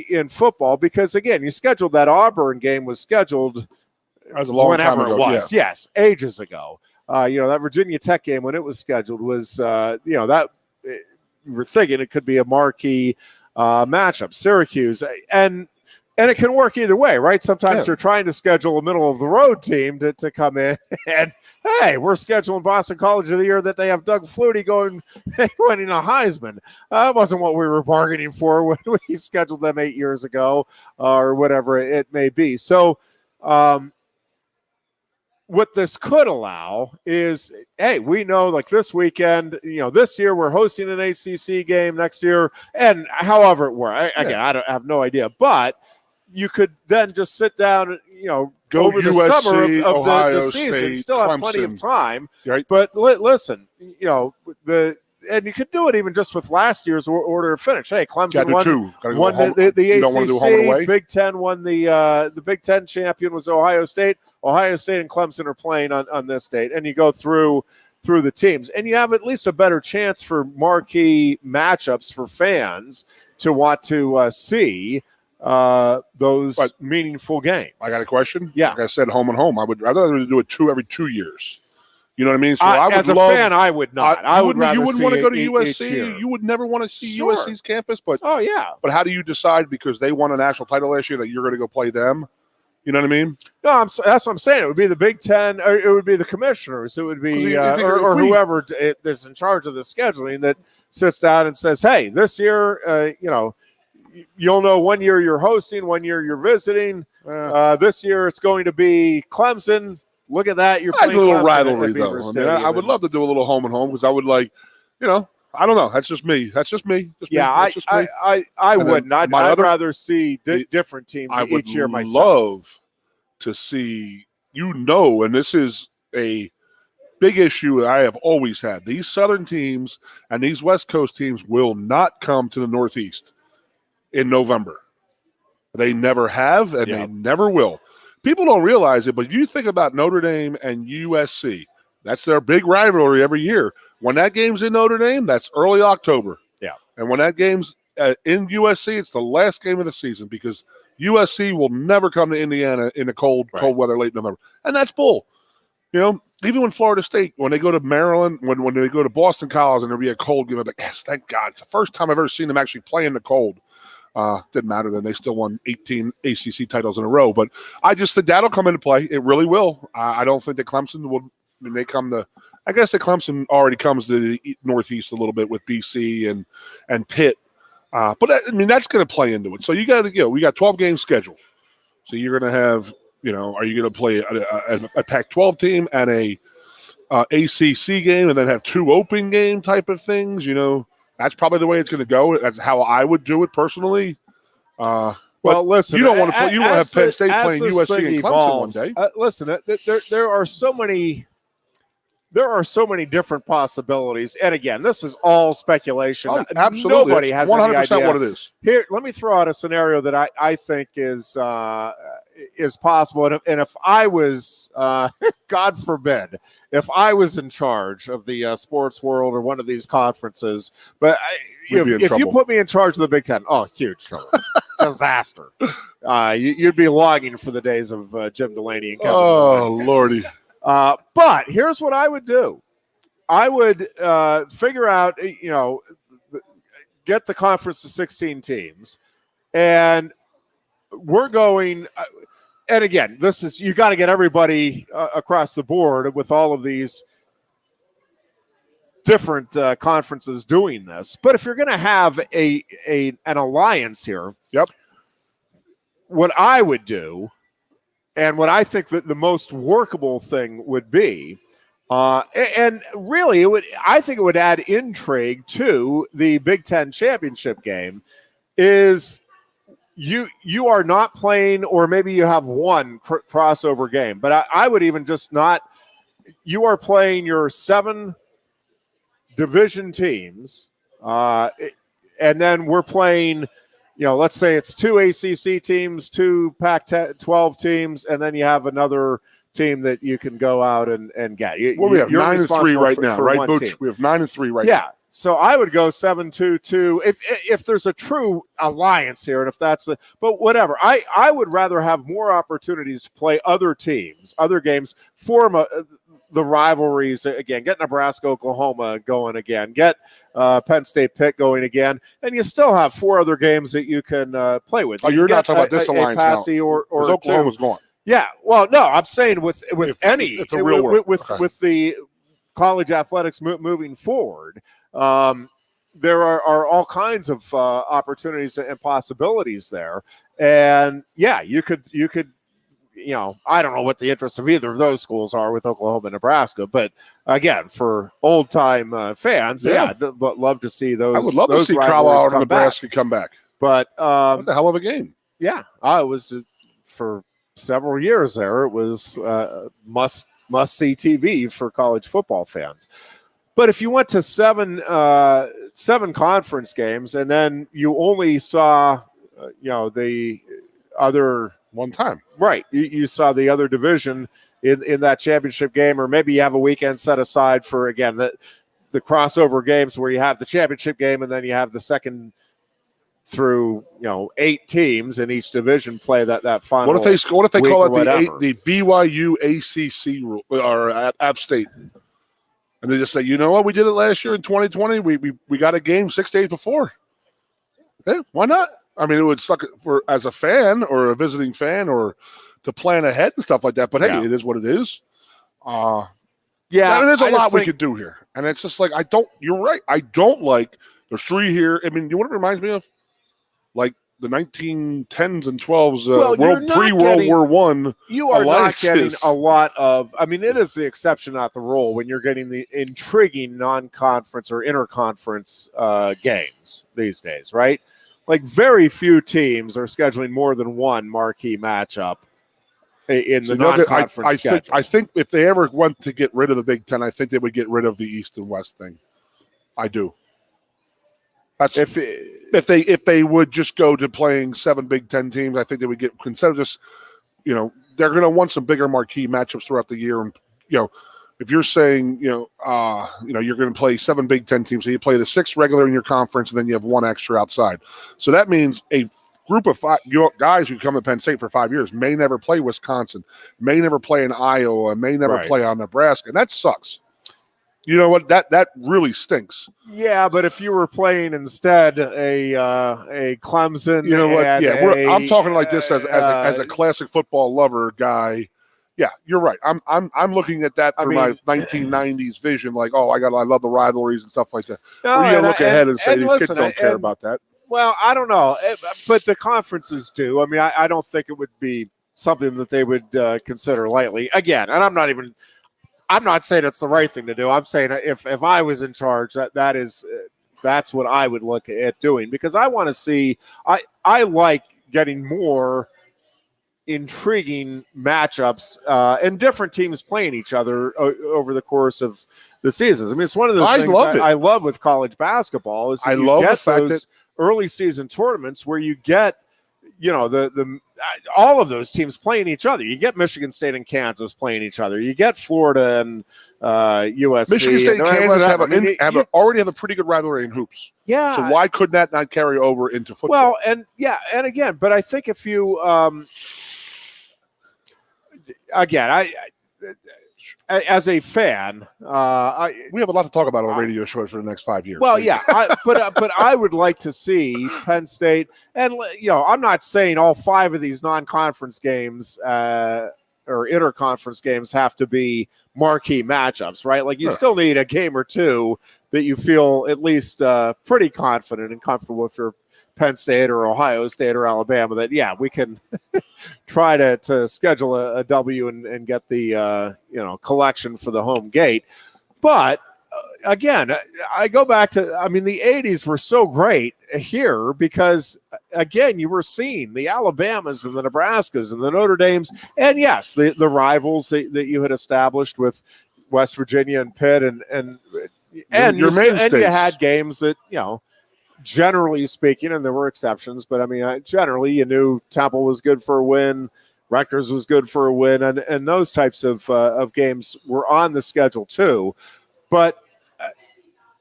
[SPEAKER 1] in football, because, again, you scheduled that Auburn game was scheduled whenever it was. Yeah. Yes, ages ago. That Virginia Tech game when it was scheduled was, that we were thinking it could be a marquee matchup. Syracuse and it can work either way, right? Sometimes you're trying to schedule a middle-of-the-road team to come in, and, hey, we're scheduling Boston College of the Year that they have Doug Flutie winning a Heisman. That wasn't what we were bargaining for when we scheduled them 8 years ago or whatever it may be. So what this could allow is, hey, we know like this weekend, this year we're hosting an ACC game, next year, and however it works. Again, I have no idea, but you could then just sit down and, go over
[SPEAKER 2] USC,
[SPEAKER 1] the summer of the season,
[SPEAKER 2] State,
[SPEAKER 1] still have
[SPEAKER 2] Clemson.
[SPEAKER 1] plenty of time.
[SPEAKER 2] Right.
[SPEAKER 1] But listen, and you could do it even just with last year's order of finish. Hey, Clemson won the ACC. Big Ten won the Big Ten champion was Ohio State. Ohio State and Clemson are playing on this date, and you go through the teams, and you have at least a better chance for marquee matchups for fans to want to see those meaningful games.
[SPEAKER 2] I got a question.
[SPEAKER 1] Yeah,
[SPEAKER 2] like I said, home and home. I'd rather do it every 2 years. You know what I mean? So
[SPEAKER 1] as a fan, I would not. You wouldn't
[SPEAKER 2] want to go to USC. You would never want to see USC's campus, but But how do you decide because they won a national title last year that you're going to go play them? You know what I mean?
[SPEAKER 1] No, that's what I'm saying. It would be the Big Ten, or it would be the commissioners. It would be or whoever is in charge of the scheduling that sits down and says, "Hey, this year, you'll know 1 year you're hosting, 1 year you're visiting. This year it's going to be Clemson. Look at that. You're playing
[SPEAKER 2] a little
[SPEAKER 1] Clemson
[SPEAKER 2] rivalry, though. I would love to do a little home and home because I would like, I don't know. That's just me.
[SPEAKER 1] I wouldn't. I'd rather see different teams each year myself.
[SPEAKER 2] I would love to see, and this is a big issue I have always had. These Southern teams and these West Coast teams will not come to the Northeast in November. They never have, and they never will. People don't realize it, but you think about Notre Dame and USC. That's their big rivalry every year. When that game's in Notre Dame, that's early October.
[SPEAKER 1] Yeah.
[SPEAKER 2] And when that game's in USC, it's the last game of the season because USC will never come to Indiana in the cold weather late November. And that's bull. Even when Florida State, when they go to Maryland, when they go to Boston College and there'll be a cold game, I'm like, yes, thank God. It's the first time I've ever seen them actually play in the cold. Didn't matter then. They still won 18 ACC titles in a row. But I just think that'll come into play. It really will. I don't think that Clemson will – they come to – I guess that Clemson already comes to the Northeast a little bit with BC and Pitt. But, that's going to play into it. So you got to – we got 12-game schedule. So you're going to have – are you going to play a Pac-12 team and a ACC game and then have two open game type of things, That's probably the way it's going to go. That's how I would do it personally.
[SPEAKER 1] Well, listen,
[SPEAKER 2] you don't want to play. You don't have Penn State playing USC and Clemson one day.
[SPEAKER 1] Listen, there are so many. There are so many different possibilities, and again, this is all speculation.
[SPEAKER 2] Oh, absolutely,
[SPEAKER 1] nobody has
[SPEAKER 2] 100%
[SPEAKER 1] any idea
[SPEAKER 2] what it is.
[SPEAKER 1] Here, let me throw out a scenario that I think is possible. And if I was, God forbid, if I was in charge of the sports world or one of these conferences, but if you put me in charge of the Big Ten, huge trouble. disaster. You'd be longing for the days of Jim Delaney and Kevin.
[SPEAKER 2] Oh, Lordy.
[SPEAKER 1] But here's what I would do. I would figure out, get the conference to 16 teams, and we're going and again, this is, you got to get everybody across the board with all of these different conferences doing this. But if you're going to have an alliance here,
[SPEAKER 2] yep,
[SPEAKER 1] what I would do, and what I think that the most workable thing would be, and really, I think it would add intrigue to the Big Ten championship game, is you are not playing, or maybe you have one crossover game, but I would even just not. You are playing your 7 division teams, and then we're playing. Let's say it's 2 ACC teams, 2 Pac-12 teams, and then you have another team that you can go out and get.
[SPEAKER 2] We have 9-3 right now, right, Butch? We have 9-3 right now.
[SPEAKER 1] Yeah. So I would go 7-2-2 if there's a true alliance here, and if that's but whatever. I would rather have more opportunities to play other teams, other games, form the rivalries again, get Nebraska, Oklahoma going again, get Penn State Pitt going again, and you still have 4 other games that you can play with.
[SPEAKER 2] You're not talking about this alliance
[SPEAKER 1] Patsy
[SPEAKER 2] now.
[SPEAKER 1] Or
[SPEAKER 2] Oklahoma's gone.
[SPEAKER 1] Yeah, well, no, I'm saying with any
[SPEAKER 2] it's a real world.
[SPEAKER 1] with the college athletics moving forward, there are all kinds of opportunities and possibilities there, and yeah, you could. I don't know what the interest of either of those schools are with Oklahoma and Nebraska, but again, for old time fans, but love to see those.
[SPEAKER 2] I would love to see Colorado and Nebraska come back.
[SPEAKER 1] But
[SPEAKER 2] what the hell of a game!
[SPEAKER 1] Yeah, I was for several years there. It was must see TV for college football fans. But if you went to 7 conference games and then you only saw the other
[SPEAKER 2] one time,
[SPEAKER 1] right? You saw the other division in that championship game, or maybe you have a weekend set aside for again the crossover games where you have the championship game and then you have the second through 8 teams in each division play that final.
[SPEAKER 2] What if they call it the BYU ACC rule or App State, and they just say, you know what, we did it last year in 2020. We got a game 6 days before. Yeah, why not? I mean, it would suck for as a fan or a visiting fan or to plan ahead and stuff like that. But hey, it is what it is. There's a lot we could do here, and it's just like You're right. I don't like. There's 3 here. I mean, you know what it reminds me of? Like the 1910s and 12s, pre-World War I.
[SPEAKER 1] You are not getting a lot of. I mean, it is the exception, not the rule, when you're getting the intriguing non-conference or interconference games these days, right? Like very few teams are scheduling more than one marquee matchup in the non-conference schedule.
[SPEAKER 2] I think if they ever want to get rid of the Big Ten, I think they would get rid of the East and West thing. I do. That's if they would just go to playing 7 Big Ten teams, I think they would get, instead of just, they're going to want some bigger marquee matchups throughout the year. And, if you're saying, you're going to play 7 Big Ten teams, so you play the 6 regular in your conference, and then you have 1 extra outside. So that means a group of 5 guys who come to Penn State for 5 years may never play Wisconsin, may never play in Iowa, may never play on Nebraska, and that sucks. You know what? That really stinks.
[SPEAKER 1] Yeah, but if you were playing instead a Clemson,
[SPEAKER 2] you know what? Yeah, I'm talking like this as a classic football lover guy. Yeah, you're right. I'm looking at that through my 1990s vision, like, I love the rivalries and stuff like that.
[SPEAKER 1] No,
[SPEAKER 2] we're gonna look ahead and say these kids don't care about that.
[SPEAKER 1] Well, I don't know, but the conferences do. I mean, I don't think it would be something that they would consider lightly. Again, and I'm not saying it's the right thing to do. I'm saying if I was in charge, that's what I would look at doing, because I want to see. I like getting more intriguing matchups and different teams playing each other over the course of the seasons. I mean, it's one of the things I love with college basketball is you get those early season tournaments where you get all of those teams playing each other. You get Michigan State and Kansas playing each other. You get Florida and USC.
[SPEAKER 2] Michigan State and Kansas already have a pretty good rivalry in hoops.
[SPEAKER 1] Yeah.
[SPEAKER 2] So why could that not carry over into football?
[SPEAKER 1] Well, and again, but I think if you again, as a fan,
[SPEAKER 2] we have a lot to talk about on the radio show for the next 5 years.
[SPEAKER 1] Well, yeah, but I would like to see Penn State, and I'm not saying all 5 of these non-conference games or interconference games have to be marquee matchups, right? Like you still need a game or two that you feel at least pretty confident and comfortable if you're Penn State or Ohio State or Alabama, that we can try to schedule a W and get the collection for the home gate. But again, I go back to, the 80s were so great here because, again, you were seeing the Alabamas and the Nebraskas and the Notre Dames, and yes, the rivals that you had established with West Virginia and Pitt and you had games that, generally speaking, and there were exceptions, but generally you knew Temple was good for a win, Rutgers was good for a win, and those types of games were on the schedule too. But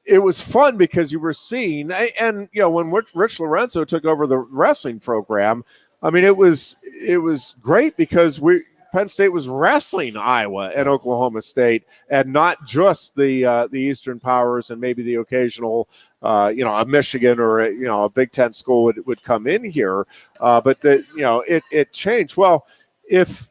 [SPEAKER 1] it was fun because you were seeing, and when Rich Lorenzo took over the wrestling program, it was great because Penn State was wrestling Iowa and Oklahoma State, and not just the Eastern Powers and maybe the occasional a Michigan or a Big Ten school would come in here, but it changed. Well, if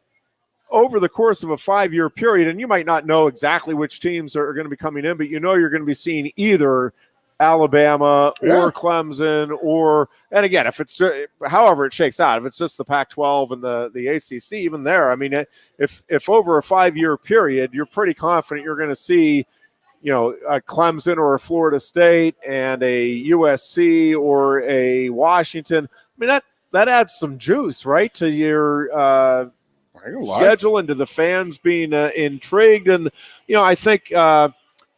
[SPEAKER 1] over the course of a 5-year period, and you might not know exactly which teams are going to be coming in, but you're going to be seeing either Alabama or Clemson and again, if it's however it shakes out, if it's just the Pac-12 and the ACC, even there, if over a 5-year period, you're pretty confident you're going to see a Clemson or a Florida State and a USC or a Washington. That adds some juice, right, to your schedule and to the fans being intrigued. And, I think,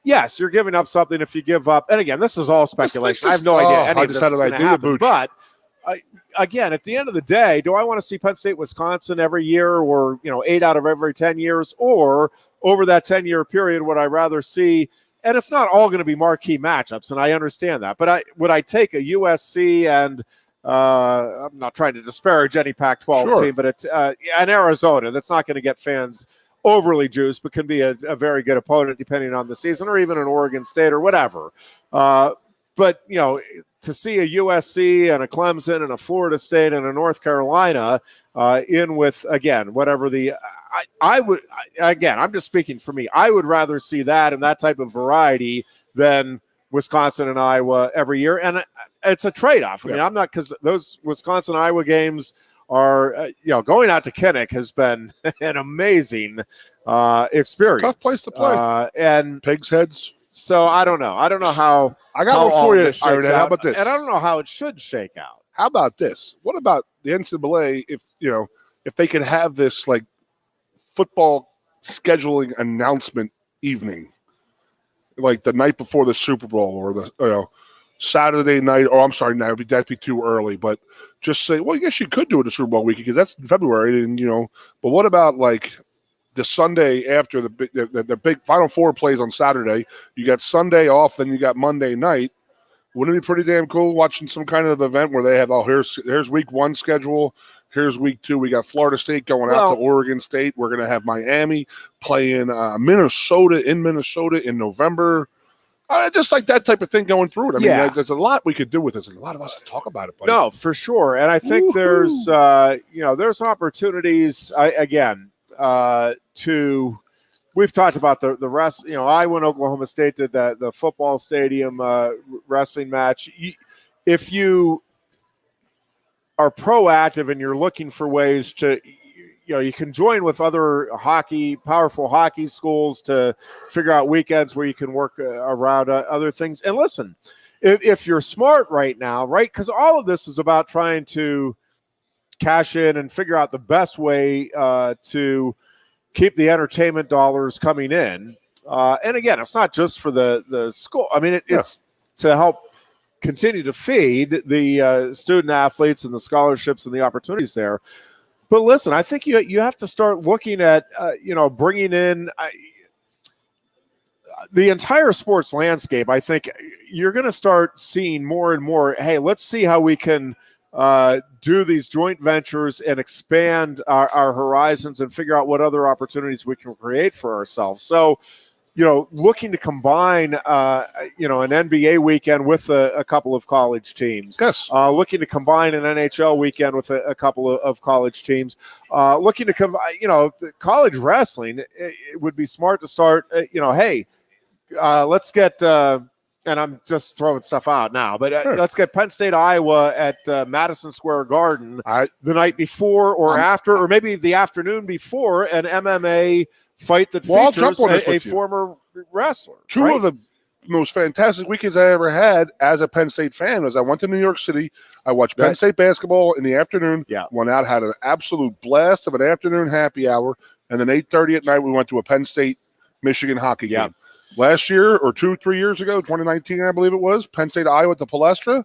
[SPEAKER 1] yes, you're giving up something if you give up. And, again, this is all speculation. I have no idea any of this is going to happen. But, again, at the end of the day, do I want to see Penn State, Wisconsin every year or, 8 out of every 10 years? Or over that 10-year period, would I rather see – and it's not all going to be marquee matchups, and I understand that. But would I take a USC and I'm not trying to disparage any Pac-12 team, but it's an Arizona that's not going to get fans overly juiced, but can be a very good opponent depending on the season, or even an Oregon State or whatever. But, to see a USC and a Clemson and a Florida State and a North Carolina in with, again, whatever I'm just speaking for me. I would rather see that and that type of variety than Wisconsin and Iowa every year. And it's a trade-off. I'm not, because those Wisconsin-Iowa games are, going out to Kinnick has been an amazing experience.
[SPEAKER 2] Tough place to play.
[SPEAKER 1] And
[SPEAKER 2] Pigs Heads.
[SPEAKER 1] So I don't know. I don't know how.
[SPEAKER 2] I got one for you. How about this?
[SPEAKER 1] And I don't know how it should shake out.
[SPEAKER 2] How about this? What about the NCAA? If they could have this like football scheduling announcement evening, like the night before the Super Bowl or the Saturday night. Or I'm sorry, that'd be too early. But just say, well, I guess you could do it the Super Bowl week because that's in February, and But what about like the Sunday after the big Final Four plays on Saturday? You got Sunday off, then you got Monday night. Wouldn't it be pretty damn cool watching some kind of event where they have, here's week 1 schedule, here's week 2. We got Florida State going out to Oregon State. We're going to have Miami playing Minnesota in November. Just like that type of thing going through it. There's a lot we could do with this, and a lot of us to talk about it. Buddy.
[SPEAKER 1] No, for sure. And I think there's opportunities we've talked about the rest. Iowa and Oklahoma State did the football stadium wrestling match. If you are proactive and you're looking for ways to, you can join with other powerful hockey schools to figure out weekends where you can work around other things. And listen, if you're smart right now, right, because all of this is about trying to cash in and figure out the best way to keep the entertainment dollars coming in. And again, it's not just for the school. It's to help continue to feed the student athletes and the scholarships and the opportunities there. But listen, I think you have to start looking at bringing in the entire sports landscape. I think you're going to start seeing more and more. Hey, let's see how we can do these joint ventures and expand our horizons and figure out what other opportunities we can create for ourselves. So, looking to combine, an NBA weekend with a couple of college teams.
[SPEAKER 2] Yes.
[SPEAKER 1] Looking to combine an NHL weekend with a couple of college teams. Looking to combine, college wrestling. It would be smart to start. Hey, let's get. And I'm just throwing stuff out now, but
[SPEAKER 2] Sure.
[SPEAKER 1] Let's get Penn State, Iowa at Madison Square Garden the night before or after, or maybe the afternoon before an MMA fight that features a former wrestler.
[SPEAKER 2] Two of the most fantastic weekends I ever had as a Penn State fan was I went to New York City. I watched Penn State basketball in the afternoon.
[SPEAKER 1] Yeah.
[SPEAKER 2] Went out, had an absolute blast of an afternoon happy hour, and then 8:30 at night we went to a Penn State Michigan hockey game. Last year or 3 years ago, 2019, I believe it was, Penn State, Iowa at the Palestra.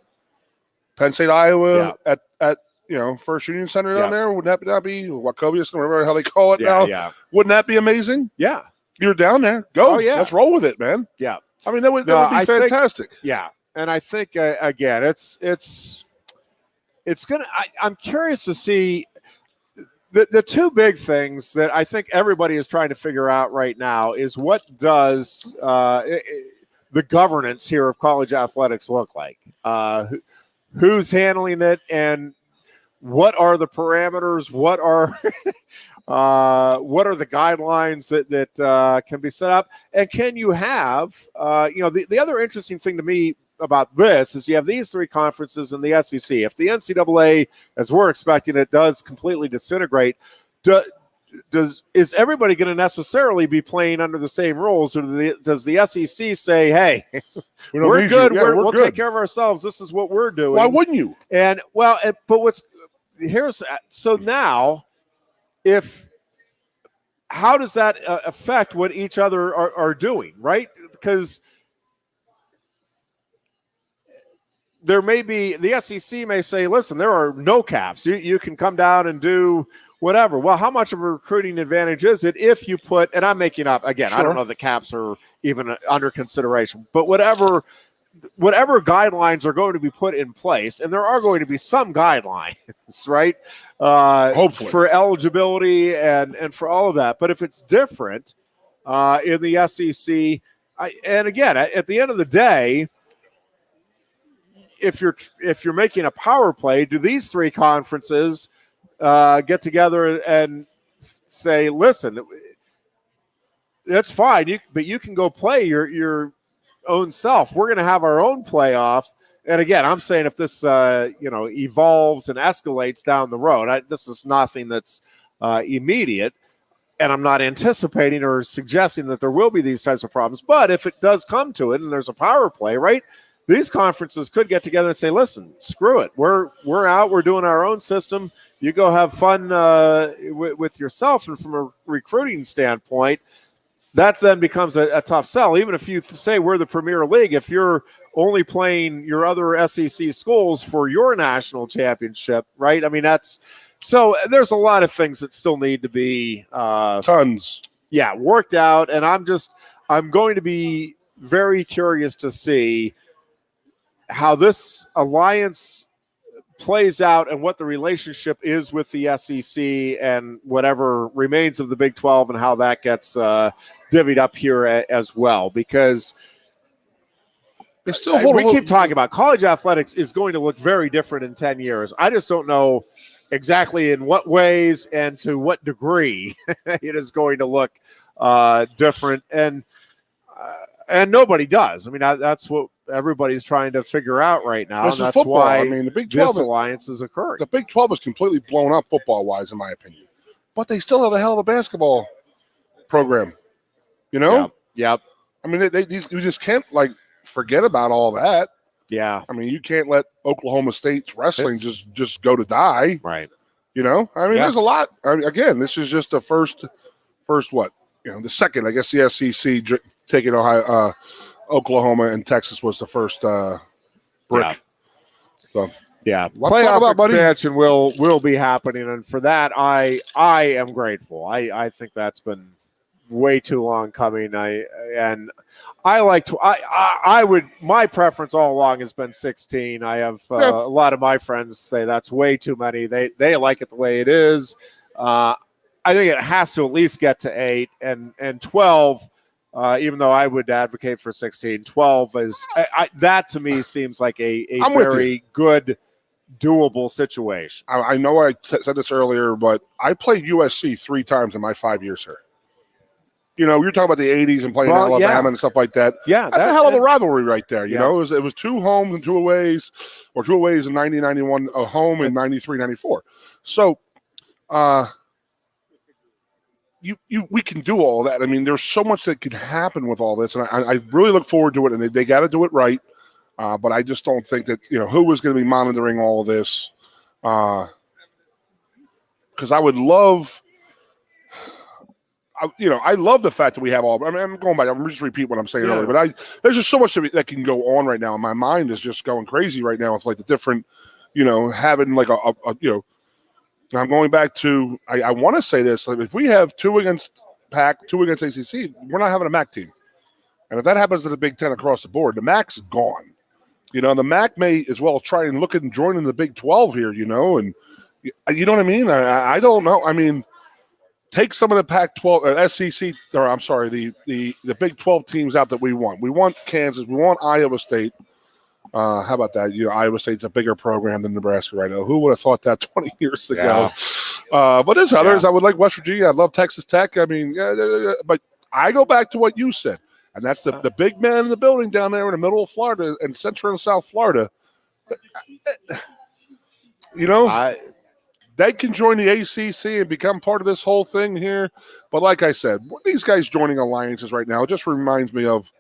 [SPEAKER 2] Penn State, Iowa at First Union Center down there. Wouldn't that not be Wachovia, whatever the hell they call it now? Yeah. Wouldn't that be amazing?
[SPEAKER 1] Yeah.
[SPEAKER 2] You're down there. Go.
[SPEAKER 1] Oh, yeah.
[SPEAKER 2] Let's roll with it, man.
[SPEAKER 1] Yeah.
[SPEAKER 2] I mean, that would be fantastic.
[SPEAKER 1] And I think, again, it's going to – I'm curious to see – The two big things that I think everybody is trying to figure out right now is what does the governance here of college athletics look like? Who's handling it, and what are the parameters? What are the guidelines that can be set up? And can you have the other interesting thing to me about this is you have these three conferences in the SEC. If the NCAA, as we're expecting it, does completely disintegrate, is everybody going to necessarily be playing under the same rules, or does the SEC say, "Hey, we're good. We'll take care of ourselves. This is what we're doing"?
[SPEAKER 2] Why wouldn't you?
[SPEAKER 1] And so now, how does that affect what each other are doing, right? Because there may be, the SEC may say, listen, there are no caps. You can come down and do whatever. Well, how much of a recruiting advantage is it if you put, and I'm making up, again, I don't know if the caps are even under consideration, but whatever guidelines are going to be put in place, and there are going to be some guidelines, right?
[SPEAKER 2] Hopefully.
[SPEAKER 1] For eligibility and for all of that. But if it's different in the SEC, and again, at the end of the day, if you're making a power play, do these three conferences get together and say, listen, that's fine, but you can go play your own self. We're going to have our own playoff. And again, I'm saying if this evolves and escalates down the road, this is nothing that's immediate, and I'm not anticipating or suggesting that there will be these types of problems. But if it does come to it and there's a power play, right? These conferences could get together and say, listen, screw it. We're out. We're doing our own system. You go have fun with yourself. And from a recruiting standpoint, that then becomes a tough sell. Even if you say we're the Premier League, if you're only playing your other SEC schools for your national championship, right? I mean, so there's a lot of things that still need to be worked out. And I'm going to be very curious to see how this alliance plays out and what the relationship is with the SEC and whatever remains of the Big 12 and how that gets divvied up here as well. Because we keep talking about college athletics is going to look very different in 10 years. I just don't know exactly in what ways and to what degree it is going to look different. And nobody does. I mean, that's what everybody's trying to figure out right now. And that's why
[SPEAKER 2] the Big 12
[SPEAKER 1] alliance is occurring.
[SPEAKER 2] The Big 12 is completely blown up football-wise, in my opinion. But they still have a hell of a basketball program. You know?
[SPEAKER 1] Yep.
[SPEAKER 2] I mean, you just can't, forget about all that.
[SPEAKER 1] Yeah.
[SPEAKER 2] I mean, you can't let Oklahoma State's wrestling just go to die.
[SPEAKER 1] Right.
[SPEAKER 2] You know? I mean, there's a lot. I mean, again, this is just the first what? The second, I guess the SEC taking Oklahoma and Texas was the first brick. So.
[SPEAKER 1] Yeah,
[SPEAKER 2] Let's talk
[SPEAKER 1] playoff
[SPEAKER 2] about,
[SPEAKER 1] expansion will be happening, and for that, I am grateful. I think that's been way too long coming. My preference all along has been 16. I have a lot of my friends say that's way too many. They like it the way it is. I think it has to at least get to 8 and 12. Even though I would advocate for 16, 12 is that to me seems like a very good, doable situation.
[SPEAKER 2] I know I said this earlier, but I played USC 3 times in my 5 years here. You know, you're talking about the 80s and playing Alabama and stuff like that.
[SPEAKER 1] Yeah,
[SPEAKER 2] that's a hell of a rivalry right there. You know, it was 2 homes and 2 aways, or 2 aways in 90, 91, a home in 93, 94. So, we can do all that. I mean, there's so much that could happen with all this, and I really look forward to it. And they got to do it right. But I just don't think that, who is going to be monitoring all of this. Because I would love, I love the fact that we have all. I mean, I'm going back. I'm just repeat what I'm saying earlier. But there's just so much that can go on right now. And my mind is just going crazy right now with like the different, having like I'm going back to. I want to say this. Like if we have 2 against PAC, 2 against ACC, we're not having a MAC team. And if that happens to the Big Ten across the board, the MAC's gone. The MAC may as well try and look at joining the Big 12 here, and you know what I mean? I don't know. I mean, take some of the Pac-12 or SEC, or I'm sorry, the Big 12 teams out that we want. We want Kansas. We want Iowa State. How about that? Iowa State's a bigger program than Nebraska right now. Who would have thought that 20 years ago? But there's others. I would like West Virginia. I love Texas Tech. I mean, but I go back to what you said. And that's the big man in the building down there in the middle of Florida and Central and South Florida. They can join the ACC and become part of this whole thing here. But like I said, these guys joining alliances right now, it just reminds me of,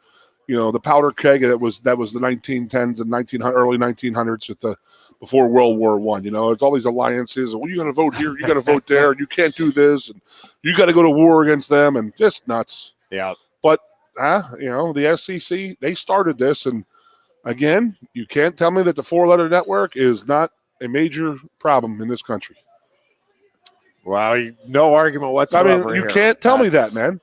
[SPEAKER 2] the powder keg that was the 1910s and early 1900s before World War I. It's all these alliances. Well, you're going to vote here, you got to vote there, and you can't do this, and you got to go to war against them, and just nuts.
[SPEAKER 1] Yeah.
[SPEAKER 2] But the SEC, they started this, and again, you can't tell me that the 4-letter network is not a major problem in this country.
[SPEAKER 1] Well, no argument whatsoever.
[SPEAKER 2] I mean, you can't tell me that, man.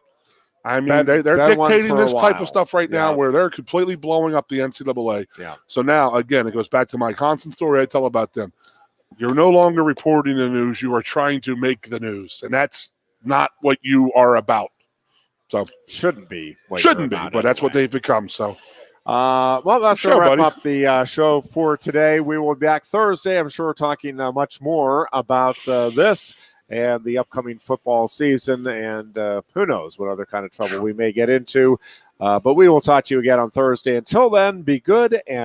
[SPEAKER 2] I mean, they're dictating this type of stuff right now where they're completely blowing up the NCAA.
[SPEAKER 1] Yeah.
[SPEAKER 2] So now, again, it goes back to my constant story I tell about them. You're no longer reporting the news. You are trying to make the news, and that's not what you are about. So
[SPEAKER 1] shouldn't be,
[SPEAKER 2] but that's what they've become. So,
[SPEAKER 1] well, that's going to wrap up the show for today. We will be back Thursday. I'm sure talking much more about this and the upcoming football season, and who knows what other kind of trouble we may get into. But we will talk to you again on Thursday. Until then, be good and